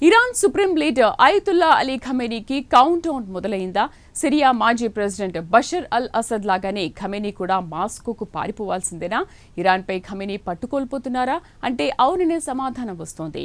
Iran supreme leader Ayatollah Ali ఖమేనీకి countdown మొదలైందా? Syria మాజీ ప్రెసిడెంట్ బషర్ అల్ అసద్ లాగానే ఖమేనీ కూడా మాస్కోకు పారిపోవాల్సిందేనా? ఇరాన్పై ఖమేనీ పట్టుకోల్పోతున్నారా అంటే అవుననే సమాధానం వస్తోంది.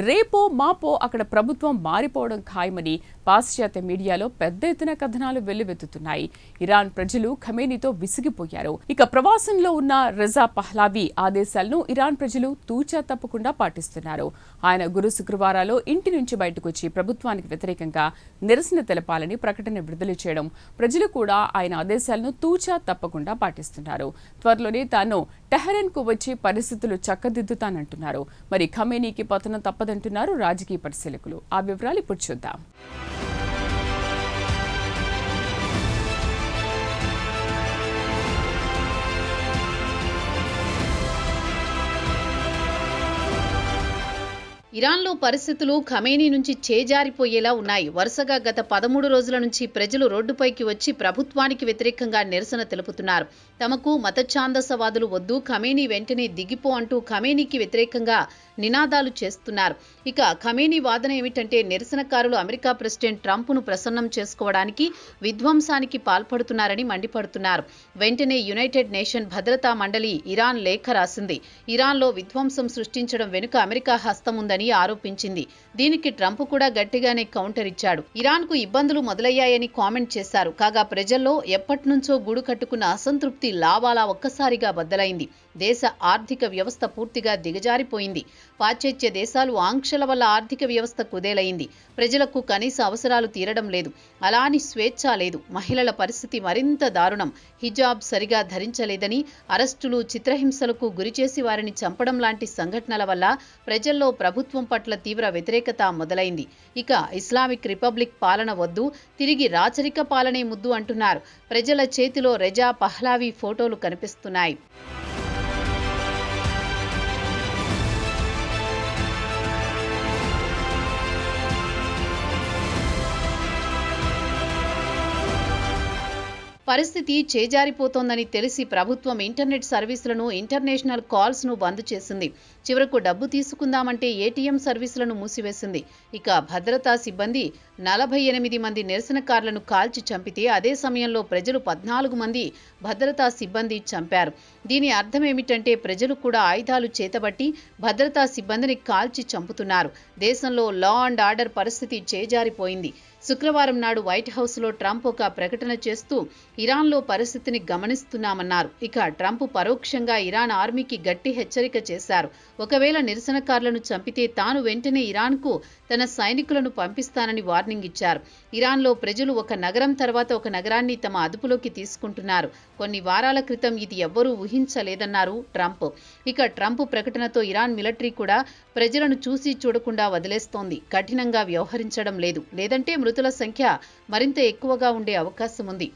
రేపో మాపో అక్కడ ప్రభుత్వం మారిపోవడం ఖాయమని పాశ్చాత్య మీడియాలో పెద్ద ఎత్తున కథనాలు వెల్లువెత్తుతున్నాయి. ఇరాన్ ప్రజలు ఖమేనీతో విసిగిపోయారు. ఇక ప్రవాసంలో ఉన్న రజా పహ్లావి ఆదేశాలను ఇరాన్ ప్రజలు తూచా తప్పకుండా పాటిస్తున్నారు. ఆయన గురు శుక్రవారాలు ఇంటి నుంచి బయటకు వచ్చి ప్రభుత్వానికి వ్యతిరేకంగా నిరసన తెలపాలని ప్రకటన విడుదల చేయడం, ప్రజలు కూడా ఆయన ఆదేశాలను తూచా తప్పకుండా పాటిస్తున్నారు. త్వరలోనే తాను టెహ్రాన్ కు వచ్చి పరిస్థితులు చక్కదిద్దుతానంటున్నారు. మరి ఖమేనీకి పతనం తప్పదంటున్నారు రాజకీయ పరిశీలకులు. ఆ వివరాలు ఇప్పుడు చూద్దాం. ఇరాన్లో పరిస్థితులు ఖమేనీ నుంచి చేజారిపోయేలా ఉన్నాయి. వరుసగా గత 13 రోజుల నుంచి ప్రజలు రోడ్డుపైకి వచ్చి ప్రభుత్వానికి వ్యతిరేకంగా నిరసన తెలుపుతున్నారు. తమకు మతఛాందసవాదులు వద్దు, ఖమేనీ వెంటనే దిగిపో అంటూ ఖమేనీకి వ్యతిరేకంగా నినాదాలు చేస్తున్నారు. ఇక ఖమేనీ వాదన ఏమిటంటే నిరసనకారులు అమెరికా ప్రెసిడెంట్ ట్రంప్ను ప్రసన్నం చేసుకోవడానికి విధ్వంసానికి పాల్పడుతున్నారని మండిపడుతున్నారు. వెంటనే యునైటెడ్ నేషన్ భద్రతా మండలి ఇరాన్ లేఖ రాసింది. ఇరాన్లో విధ్వంసం సృష్టించడం వెనుక అమెరికా హస్తం ఉందని ఆరోపించింది. దీనికి ట్రంప్ కూడా గట్టిగానే కౌంటర్ ఇచ్చాడు. ఇరాన్కు ఇబ్బందులు మొదలయ్యాయని కామెంట్ చేశారు. కాగా ప్రజల్లో ఎప్పటినుంచో గూడు కట్టుకున్న అసంతృప్తి లావాలా ఒక్కసారిగా బద్దలైంది. దేశ ఆర్థిక వ్యవస్థ పూర్తిగా దిగజారిపోయింది. పాశ్చాత్య దేశాలు ఆంక్షల వల్ల ఆర్థిక వ్యవస్థ కుదేలైంది. ప్రజలకు కనీస అవసరాలు తీరడం లేదు. అలాని స్వేచ్ఛ లేదు. మహిళల పరిస్థితి మరింత దారుణం. హిజాబ్ సరిగా ధరించలేదని అరెస్టులు, చిత్రహింసలకు గురిచేసి వారిని చంపడం లాంటి సంఘటనల వల్ల ప్రజల్లో ప్రభుత్వం పట్ల తీవ్ర వ్యతిరేకత మొదలైంది. ఇక ఇస్లామిక్ రిపబ్లిక్ పాలన వద్దు, తిరిగి రాచరిక పాలనే ముద్దు అంటున్నారు. ప్రజల చేతిలో రెజా పహ్లావి ఫోటోలు కనిపిస్తున్నాయి. పరిస్థితి చేజారిపోతోందని తెలిసి ప్రభుత్వం ఇంటర్నెట్ సర్వీసులను, ఇంటర్నేషనల్ కాల్స్ను బంద్ చేసింది. చివరకు డబ్బు తీసుకుందామంటే ఏటీఎం సర్వీసులను మూసివేసింది. ఇక భద్రతా సిబ్బంది 48 మంది నిరసనకారులను కాల్చి చంపితే అదే సమయంలో ప్రజలు 14 మంది భద్రతా సిబ్బంది చంపారు. దీని అర్థం ఏమిటంటే ప్రజలు కూడా ఆయుధాలు చేతబట్టి భద్రతా సిబ్బందిని కాల్చి చంపుతున్నారు. దేశంలో లా అండ్ ఆర్డర్ పరిస్థితి చేజారిపోయింది. శుక్రవారం నాడు వైట్ హౌస్లో ట్రంప్ ఒక ప్రకటన చేస్తూ ఇరాన్లో పరిస్థితిని గమనిస్తున్నామన్నారు. ఇక ట్రంప్ పరోక్షంగా ఇరాన్ ఆర్మీకి గట్టి హెచ్చరిక చేశారు. ఒకవేళ నిరసనకారులను చంపితే తాను వెంటనే ఇరాన్కు తన సైనికులను పంపిస్తానని వార్నింగ్ ఇచ్చారు. ఇరాన్లో ప్రజలు ఒక నగరం తర్వాత ఒక నగరాన్ని తమ అదుపులోకి తీసుకుంటున్నారు. కొన్ని వారాల క్రితం ఇది ఎవ్వరూ ఊహించలేదన్నారు ట్రంప్. ఇక ట్రంప్ ప్రకటనతో ఇరాన్ మిలిటరీ కూడా ప్రజలను చూసి చూడకుండా వదిలేస్తోంది. కఠినంగా వ్యవహరించడం లేదు. లేదంటే మృతుల సంఖ్య మరింత ఎక్కువగా ఉండే అవకాశం ఉంది.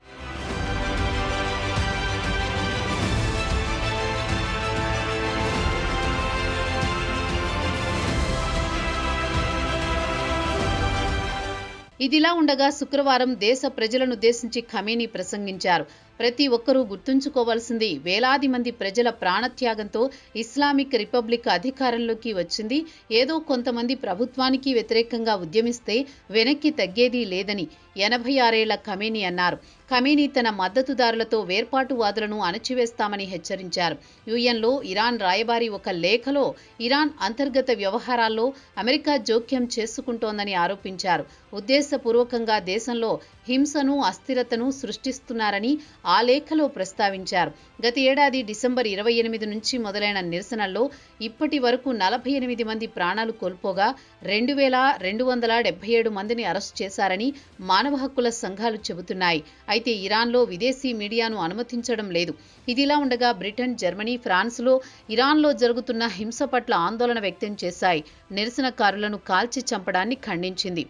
ఇదిలా ఉండగా శుక్రవారం దేశ ప్రజలనుద్దేశించి ఖమేనీ ప్రసంగించారు. ప్రతి ఒక్కరూ గుర్తుంచుకోవాల్సింది వేలాది మంది ప్రజల ప్రాణత్యాగంతో ఇస్లామిక్ రిపబ్లిక్ అధికారంలోకి వచ్చింది. ఏదో కొంతమంది ప్రభుత్వానికి వ్యతిరేకంగా ఉద్యమిస్తే వెనక్కి తగ్గేదీ లేదని 86 ఏళ్ల ఖమేనీ అన్నారు. ఖమేనీ తన మద్దతుదారులతో వేర్పాటువాదులను అణచివేస్తామని హెచ్చరించారు. యుఎన్లో ఇరాన్ రాయబారి ఒక లేఖలో ఇరాన్ అంతర్గత వ్యవహారాల్లో అమెరికా జోక్యం చేసుకుంటోందని ఆరోపించారు. ఉద్దేశపూర్వకంగా దేశంలో హింసను, అస్థిరతను సృష్టిస్తున్నారని ఆ లేఖలో ప్రస్తావించారు. గత ఏడాది డిసెంబర్ 28 నుంచి మొదలైన నిరసనల్లో ఇప్పటి వరకు 48 మంది ప్రాణాలు కోల్పోగా 2277 మందిని అరెస్ట్ చేశారని మానవ హక్కుల సంఘాలు చెబుతున్నాయి. అయితే ఇరాన్లో విదేశీ మీడియాను అనుమతించడం లేదు. ఇదిలా ఉండగా బ్రిటన్, జర్మనీ, ఫ్రాన్స్లో ఇరాన్లో జరుగుతున్న హింస పట్ల ఆందోళన వ్యక్తం చేశాయి. నిరసనకారులను కాల్చి చంపడాన్ని ఖండించింది.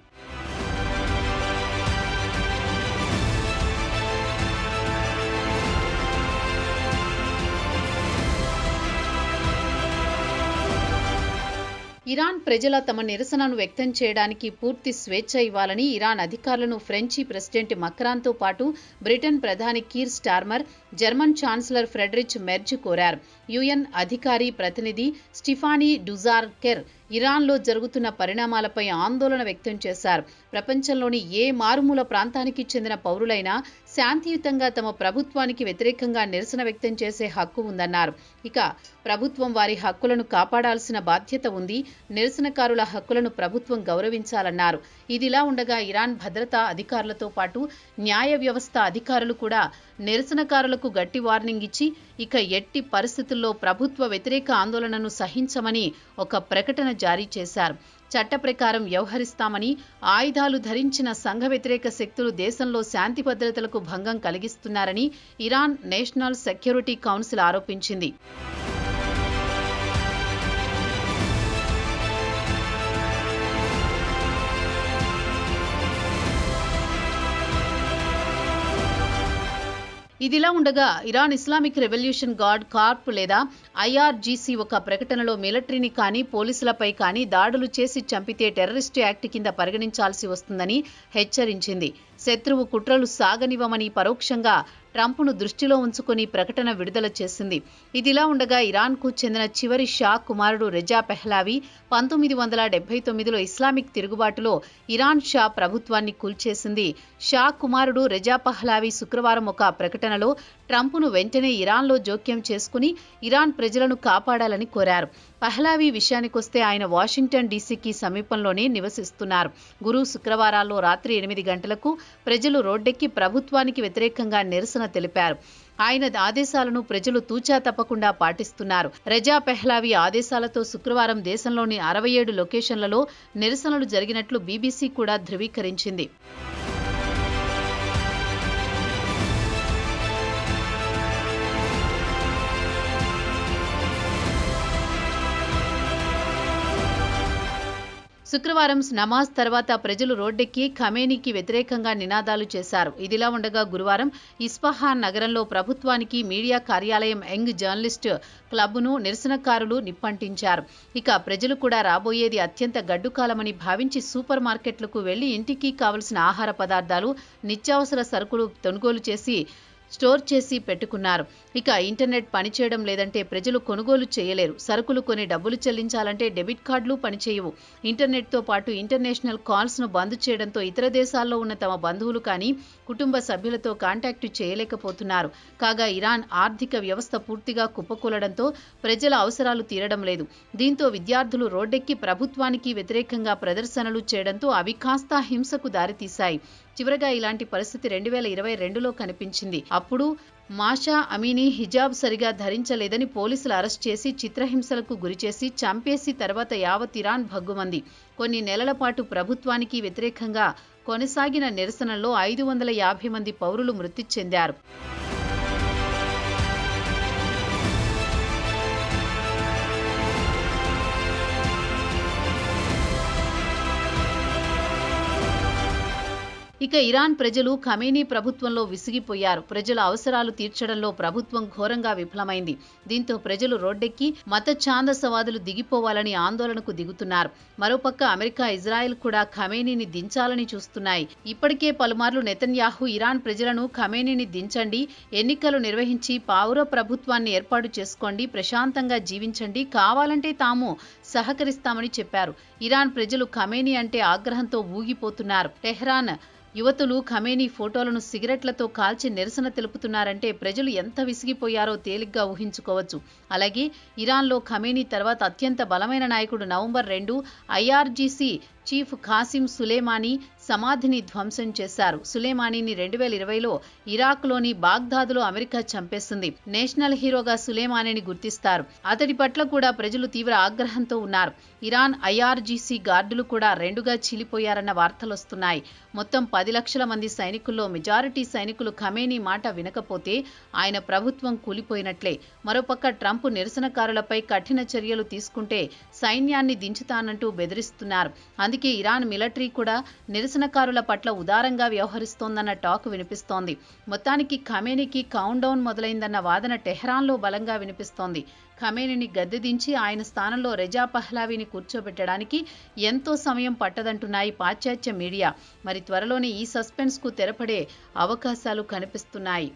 ఇరాన్ ప్రజల తమ నిరసనను వ్యక్తం చేయడానికి పూర్తి స్వేచ్ఛ ఇవ్వాలని ఇరాన్ అధికారులను ఫ్రెంచి ప్రెసిడెంట్ మక్రాన్తో పాటు బ్రిటన్ ప్రధాని Keir Starmer, German chancellor Friedrich merge కోరారు. యుఎన్ అధికారి ప్రతినిధి స్టిఫానీ డుజార్కెర్ ఇరాన్లో జరుగుతున్న పరిణామాలపై ఆందోళన వ్యక్తం చేశారు. ప్రపంచంలోని ఏ మారుమూల ప్రాంతానికి చెందిన పౌరులైనా శాంతియుతంగా తమ ప్రభుత్వానికి వ్యతిరేకంగా నిరసన వ్యక్తం చేసే హక్కు ఉందన్నారు. ఇక ప్రభుత్వం వారి హక్కులను కాపాడాల్సిన బాధ్యత ఉంది. నిరసనకారుల హక్కులను ప్రభుత్వం గౌరవించాలన్నారు. ఇదిలా ఉండగా ఇరాన్ భద్రతా అధికారులతో పాటు న్యాయ వ్యవస్థ అధికారులు కూడా నిరసనకారులకు గట్టి వార్నింగ్ ఇచ్చి ఇక ఎట్టి పరిస్థితుల్లో ప్రభుత్వ వ్యతిరేక ఆందోళనను సహించమని ఒక ప్రకటన జారీ చేశారు. చట్ట ప్రకారం వ్యవహరిస్తామని, ఆయుధాలు ధరించిన సంఘ వ్యతిరేక శక్తులు దేశంలో శాంతి భద్రతలకు భంగం కలిగిస్తున్నారని ఇరాన్ నేషనల్ సెక్యూరిటీ కౌన్సిల్ ఆరోపించింది. ఇదిలా ఉండగా Iran Islamic revolution guard corps లేదా ఐఆర్జీసీ ఒక ప్రకటనలో మిలిటరీని కానీ పోలీసులపై కానీ దాడులు చేసి చంపితే టెర్రరిస్టు యాక్ట్ కింద పరిగణించాల్సి వస్తుందని హెచ్చరించింది. శత్రువు కుట్రలు సాగనివ్వమని పరోక్షంగా ట్రంప్ను దృష్టిలో ఉంచుకొని ప్రకటన విడుదల చేసింది. ఇదిలా ఉండగా ఇరాన్కు చెందిన చివరి షా కుమారుడు రెజా పెహ్లావి 1979లో ఇస్లామిక్ తిరుగుబాటులో ఇరాన్ షా ప్రభుత్వాన్ని కూల్చేసింది. షా కుమారుడు రెజా పహ్లావి శుక్రవారం ఒక ప్రకటనలో ట్రంప్ను వెంటనే ఇరాన్లో జోక్యం చేసుకుని ఇరాన్ ప్రజలను కాపాడాలని కోరారు. పహ్లావి విషయానికొస్తే ఆయన వాషింగ్టన్ డీసీకి సమీపంలోనే నివసిస్తున్నారు. గురు శుక్రవారాల్లో రాత్రి 8 గంటలకు ప్రజలు రోడ్డెక్కి ప్రభుత్వానికి వ్యతిరేకంగా నిరసన తెలిపారు. ఆయన ఆదేశాలను ప్రజలు తూచా తప్పకుండా పాటిస్తున్నారు. రెజా పెహ్లావి ఆదేశాలతో శుక్రవారం దేశంలోని 67 లొకేషన్లలో నిరసనలు జరిగినట్లు బీబీసీ కూడా ధృవీకరించింది. శుక్రవారం నమాజ్ తర్వాత ప్రజలు రోడ్డెక్కి ఖమేనీకి వ్యతిరేకంగా నినాదాలు చేశారు. ఇదిలా ఉండగా గురువారం ఇస్ఫహాన్ నగరంలో ప్రభుత్వానికి మీడియా కార్యాలయం యంగ్ జర్నలిస్ట్ క్లబ్ను నిరసనకారులు నిప్పంటించారు. ఇక ప్రజలు కూడా రాబోయేది అత్యంత గడ్డుకాలమని భావించి సూపర్ మార్కెట్లకు వెళ్లి ఇంటికి కావలసిన ఆహార పదార్థాలు, నిత్యావసర సరుకులు కొనుగోలు చేసి స్టోర్ చేసి పెట్టుకున్నారు. ఇక ఇంటర్నెట్ పనిచేయడం లేదంటే ప్రజలు కొనుగోలు చేయలేరు. సరుకులు కొని డబ్బులు చెల్లించాలంటే డెబిట్ కార్డులు పనిచేయవు. ఇంటర్నెట్తో పాటు ఇంటర్నేషనల్ కాల్స్ను బంద్ చేయడంతో ఇతర దేశాల్లో ఉన్న తమ బంధువులు కానీ కుటుంబ సభ్యులతో కాంటాక్ట్ చేయలేకపోతున్నారు. కాగా ఇరాన్ ఆర్థిక వ్యవస్థ పూర్తిగా కుప్పకూలడంతో ప్రజల అవసరాలు తీరడం లేదు. దీంతో విద్యార్థులు రోడ్డెక్కి ప్రభుత్వానికి వ్యతిరేకంగా ప్రదర్శనలు చేయడంతో అవి కాస్త హింసకు దారితీశాయి. చివరగా ఇలాంటి పరిస్థితి 2022లో కనిపించింది. అప్పుడు మాషా అమీనీ హిజాబ్ సరిగా ధరించలేదని పోలీసులు అరెస్ట్ చేసి చిత్రహింసలకు గురిచేసి చంపేసి తర్వాత యావత్ ఇరాన్ భగ్గుమంది. కొన్ని నెలల పాటు ప్రభుత్వానికి వ్యతిరేకంగా కొనసాగిన నిరసనల్లో 550 మంది పౌరులు మృతి చెందారు. ఇక ఇరాన్ ప్రజలు ఖమేనీ ప్రభుత్వంలో విసిగిపోయారు. ప్రజల అవసరాలు తీర్చడంలో ప్రభుత్వం ఘోరంగా విఫలమైంది. దీంతో ప్రజలు రోడ్డెక్కి మత ఛాందసవాదులు దిగిపోవాలని ఆందోళనకు దిగుతున్నారు. మరోపక్క అమెరికా, ఇజ్రాయెల్ కూడా ఖమేనీని దించాలని చూస్తున్నాయి. ఇప్పటికే పలుమార్లు నెతన్యాహు ఇరాన్ ప్రజలను ఖమేనీని దించండి, ఎన్నికలు నిర్వహించి పౌర ప్రభుత్వాన్ని ఏర్పాటు చేసుకోండి, ప్రశాంతంగా జీవించండి, కావాలంటే తాము సహకరిస్తామని చెప్పారు. ఇరాన్ ప్రజలు ఖమేనీ అంటే ఆగ్రహంతో ఊగిపోతున్నారు. టెహ్రాన్ యువతులు ఖమేనీ ఫోటోలను సిగరెట్లతో కాల్చి నిరసన తెలుపుతున్నారంటే ప్రజలు ఎంత విసిగిపోయారో తేలిగ్గా ఊహించుకోవచ్చు. అలాగే ఇరాన్లో ఖమేనీ తర్వాత అత్యంత బలమైన నాయకుడు November 2 IRGC chief Qasem Soleimani సమాధిని ధ్వంసం చేశారు. సులేమానీని 2020లో ఇరాక్లోని బాగ్దాద్లో అమెరికా చంపేసింది. నేషనల్ హీరోగా సులేమానీని గుర్తిస్తారు. అతడి పట్ల కూడా ప్రజలు తీవ్ర ఆగ్రహంతో ఉన్నారు. ఇరాన్ ఐఆర్జీసీ గార్డులు కూడా 2గా చీలిపోయారన్న వార్తలొస్తున్నాయి. మొత్తం 10 లక్షల మంది సైనికుల్లో మెజారిటీ సైనికులు ఖమేనీ మాట వినకపోతే ఆయన ప్రభుత్వం కూలిపోయినట్లే. మరోపక్క ట్రంప్ నిరసనకారులపై కఠిన చర్యలు తీసుకుంటే సైన్యాన్ని దించుతానంటూ బెదిరిస్తున్నారు. అందుకే ఇరాన్ మిలిటరీ కూడా నిరసనకారుల పట్ల ఉదారంగా వ్యవహరిస్తోందన్న టాక్ వినిపిస్తోంది. మొత్తానికి ఖమేనీకి కౌంట్ డౌన్ మొదలైందన్న వాదన టెహ్రాన్లో బలంగా వినిపిస్తోంది. ఖమేనీని గద్దెదించి ఆయన స్థానంలో రెజా పహ్లావీని కూర్చోబెట్టడానికి ఎంతో సమయం పట్టదంటున్నాయి పాశ్చాత్య మీడియా. మరి త్వరలోనే ఈ సస్పెన్స్కు తెరపడే అవకాశాలు కనిపిస్తున్నాయి.